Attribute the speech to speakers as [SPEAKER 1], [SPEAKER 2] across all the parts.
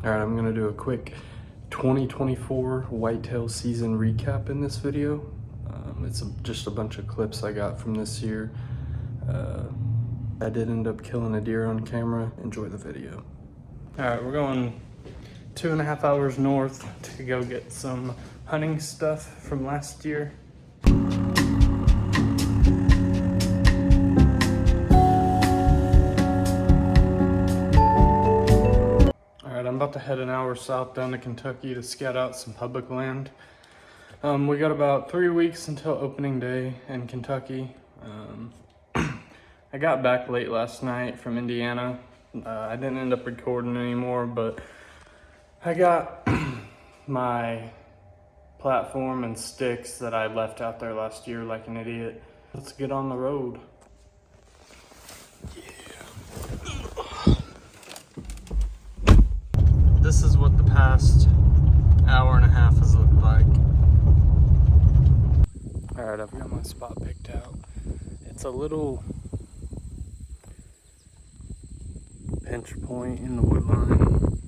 [SPEAKER 1] All right, I'm gonna do a quick 2024 whitetail season recap in this video. It's just a bunch of clips I got from this year. I did end up killing a deer on camera. Enjoy the video. All right, we're going 2.5 hours north to go get some hunting stuff from last year. I'm about to head an hour south down to Kentucky to scout out some public land. We got about 3 weeks until opening day in Kentucky. I got back late last night from Indiana. I didn't end up recording anymore, but I got my platform and sticks that I left out there last year like an idiot. Let's get on the road. This is what the past hour and a half has looked like. All right, I've got my spot picked out. It's a little pinch point in the wood line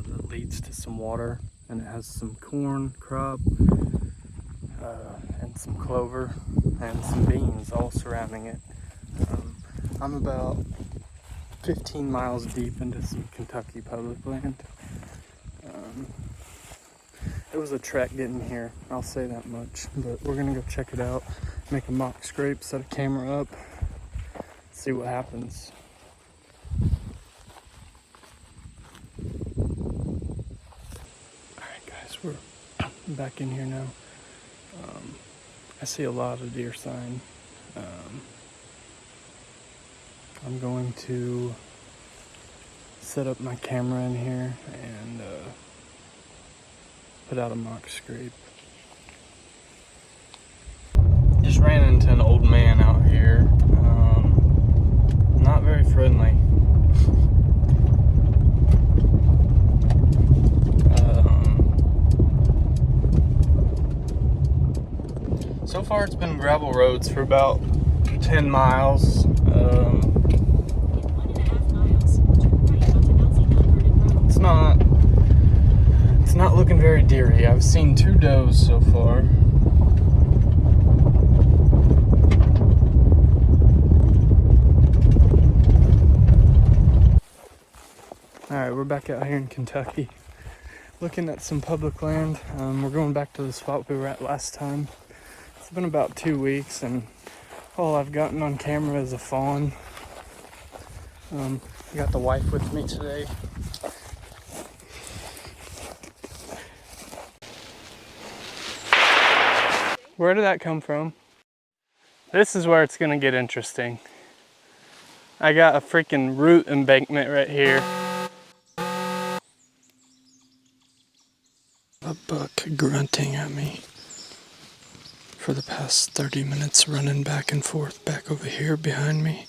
[SPEAKER 1] that leads to some water, and it has some corn crop and some clover and some beans all surrounding it. I'm about 15 miles deep into some Kentucky public land. It was a trek getting here, I'll say that much, but we're gonna go check it out, make a mock scrape, set a camera up, see what happens. Alright guys, we're back in here now. I see a lot of deer sign. I'm going to set up my camera in here and put out a mock scrape. Just ran into an old man out here. Not very friendly. So far it's been gravel roads for about 10 miles. It's not looking very deery. I've seen 2 does so far. Alright, we're back out here in Kentucky looking at some public land. We're going back to the spot we were at last time. It's been about 2 weeks and all I've gotten on camera is a fawn. I got the wife with me today. Where did that come from? This is where it's gonna get interesting. I got a freaking root embankment right here. A buck grunting at me for the past 30 minutes, running back and forth back over here behind me.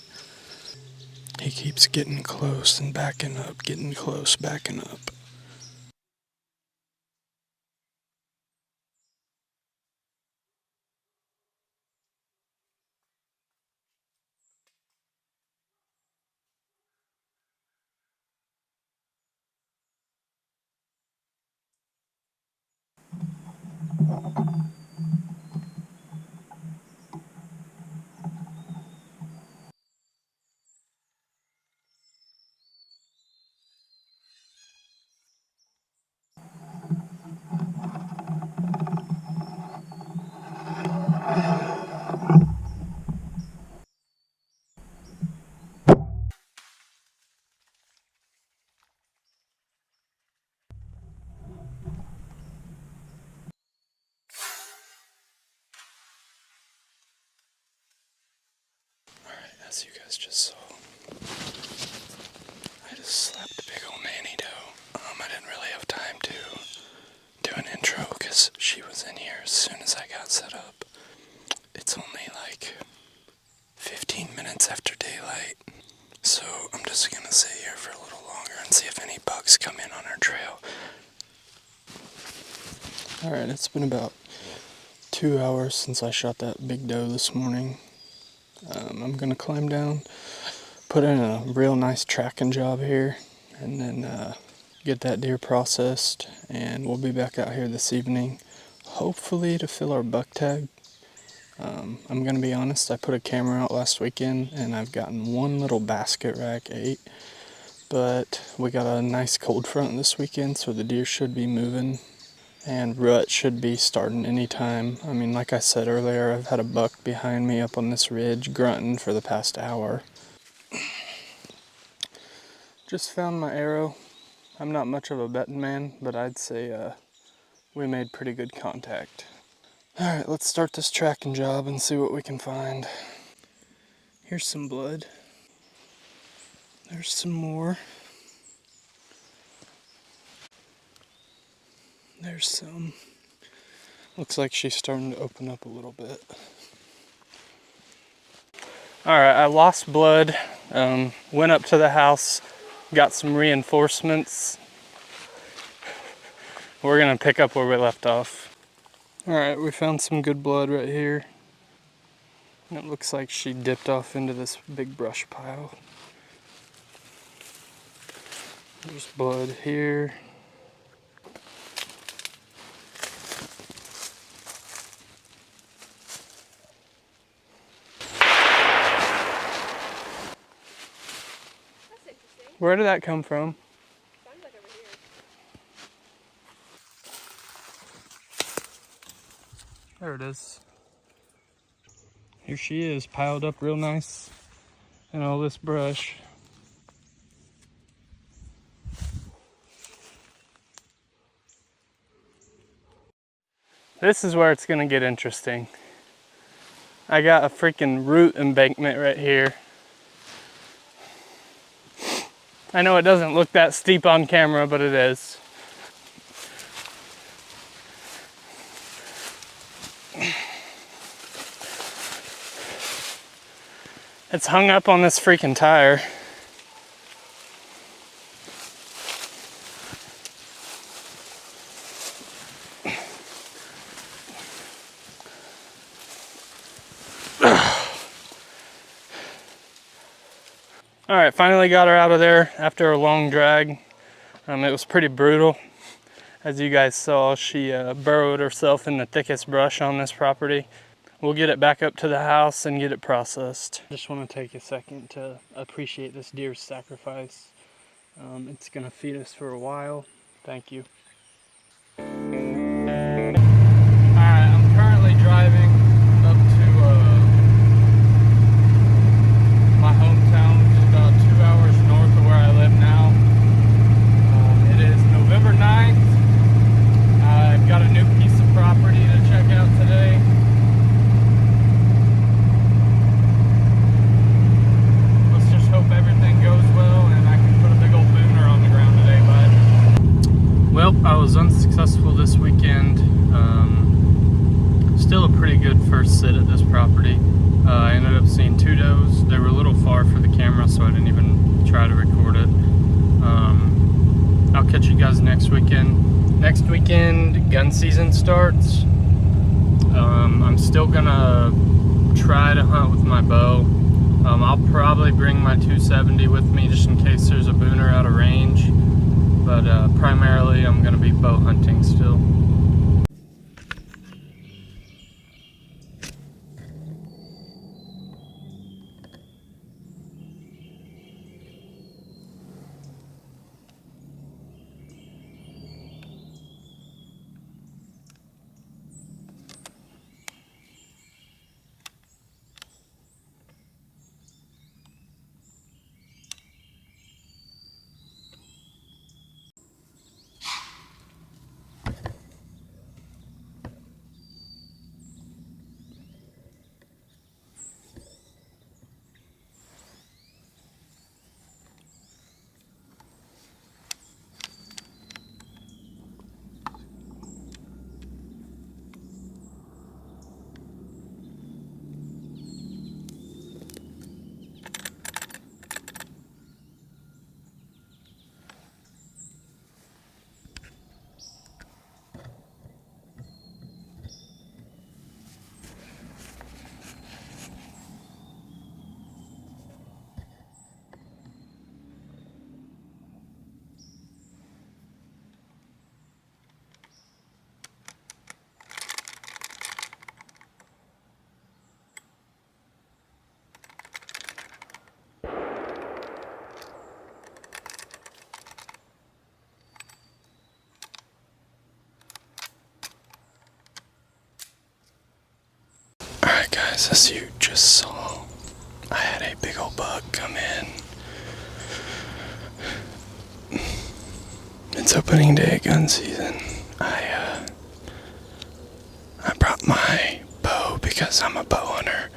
[SPEAKER 1] He keeps getting close and backing up, getting close, backing up. As you guys just saw, I just slapped a big old nanny doe. I didn't really have time to do an intro because she was in here as soon as I got set up. It's only like 15 minutes after daylight, so I'm just gonna sit here for a little longer and see if any bugs come in on our trail. Alright, it's been about 2 hours since I shot that big doe this morning. I'm gonna climb down, put in a real nice tracking job here, and then get that deer processed, and we'll be back out here this evening, hopefully to fill our buck tag. I'm gonna be honest, I put a camera out last weekend and I've gotten one little basket rack ate, but we got a nice cold front this weekend, so the deer should be moving and rut should be starting anytime. I mean, like I said earlier, I've had a buck behind me up on this ridge grunting for the past hour. Just found my arrow. I'm not much of a betting man, but I'd say we made pretty good contact. Alright, let's start this tracking job and see what we can find. Here's some blood. There's some more. There's some. Looks like she's starting to open up a little bit. Alright, I lost blood. Went up to the house, got some reinforcements. We're gonna pick up where we left off. Alright, we found some good blood right here. And it looks like she dipped off into this big brush pile. There's blood here. Where did that come from? Sounds like over here. There it is. Here she is, piled up real nice in all this brush. This is where it's gonna get interesting. I got a freaking root embankment right here. I know it doesn't look that steep on camera, but it is. It's hung up on this freaking tire. Alright, finally got her out of there after a long drag. It was pretty brutal. As you guys saw, she burrowed herself in the thickest brush on this property. We'll get it back up to the house and get it processed. Just want to take a second to appreciate this deer's sacrifice. It's gonna feed us for a while. Thank you. Alright, I'm currently driving up to my hometown, which is about 2 hours north of where I live now. It is November 9th. I've got a new piece of property to check out today. Let's just hope everything goes well and I can put a big old booner on the ground today, bud. Well, I was unsuccessful this weekend. Still a pretty good first sit at this property. I ended up seeing 2 does. They were a little far for the camera, so I didn't even try to record it. I'll catch you guys next weekend. Next weekend, gun season starts. I'm still gonna try to hunt with my bow. I'll probably bring my 270 with me just in case there's a booner out of range. But primarily I'm gonna be bow hunting still. Guys, as you just saw, I had a big old buck come in. It's opening day of gun season. I brought my bow because I'm a bow hunter,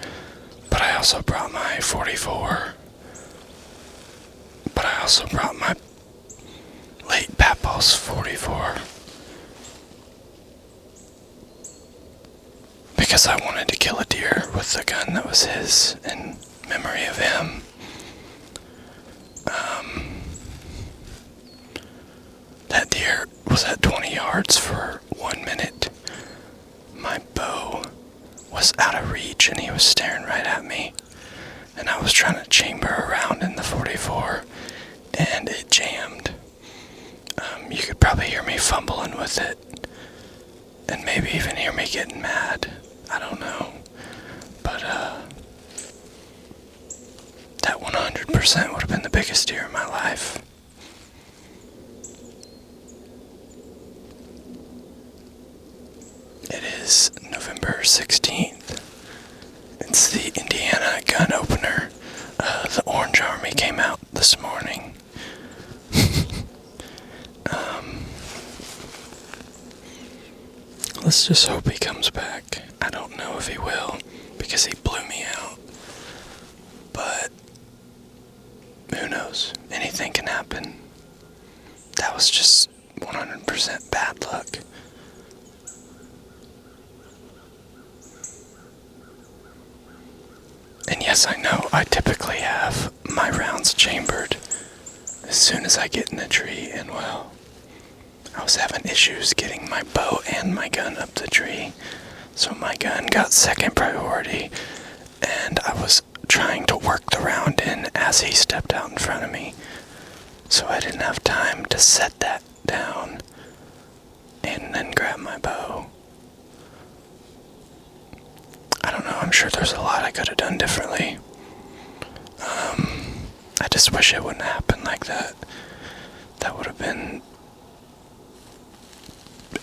[SPEAKER 1] but I also brought my 44. But I also brought my late Papos 44 because I wanted to kill a deer with the gun that was his in memory of him. That deer was at 20 yards for 1 minute. My bow was out of reach and he was staring right at me. And I was trying to chamber around in the 44 and it jammed. You could probably hear me fumbling with it and maybe even hear me getting mad. I don't know. But that 100% would have been the biggest deer in my life. It is November 16th. It's the Indiana gun opener. The Orange Army came out this morning. Let's just hope he comes back. I don't know if he will, because he blew me out. But who knows? Anything can happen. That was just 100% bad luck. And yes, I know, I typically have my rounds chambered as soon as I get in a tree, and well, I was having issues getting my bow and my gun up the tree, so my gun got second priority, and I was trying to work the round in as he stepped out in front of me, so I didn't have time to set that down and then grab my bow. I don't know, I'm sure there's a lot I could have done differently. I just wish it wouldn't happen like that. That would have been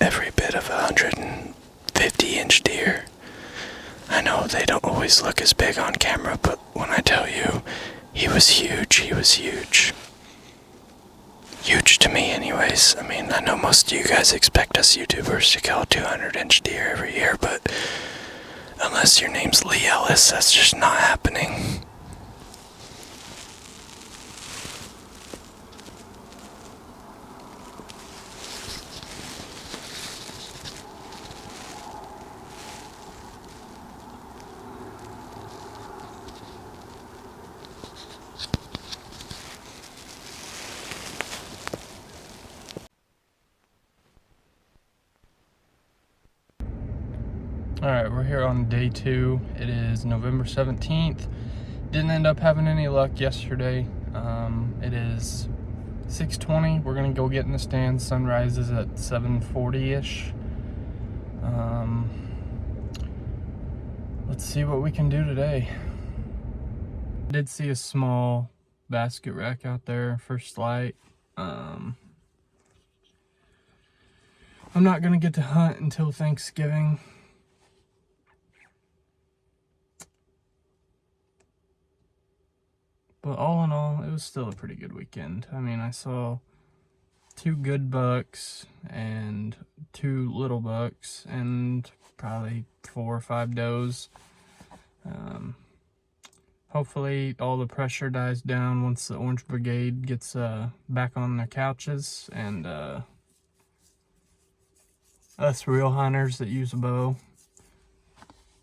[SPEAKER 1] every bit of a 150-inch deer. I know they don't always look as big on camera, but when I tell you, he was huge, he was huge. Huge to me anyways. I mean, I know most of you guys expect us YouTubers to kill a 200-inch deer every year, but unless your name's Lee Ellis, that's just not happening. Alright, we're here on day 2. It is November 17th. Didn't end up having any luck yesterday. It is 6:20. We're going to go get in the stand. Sun rises at 7:40-ish. Let's see what we can do today. I did see a small basket rack out there, first light. I'm not going to get to hunt until Thanksgiving. But all in all, it was still a pretty good weekend. I mean, I saw 2 good bucks and 2 little bucks and probably 4 or 5 does. Hopefully all the pressure dies down once the Orange Brigade gets back on their couches, and us real hunters that use a bow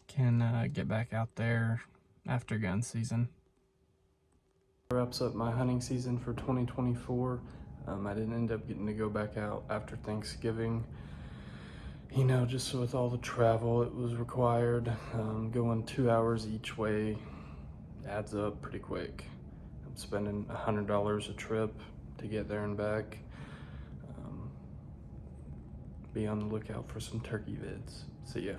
[SPEAKER 1] can get back out there after gun season. Wraps up my hunting season for 2024. I didn't end up getting to go back out after Thanksgiving. You know, just with all the travel it was required, going 2 hours each way adds up pretty quick. I'm spending $100 a trip to get there and back. Be on the lookout for some turkey vids. See ya.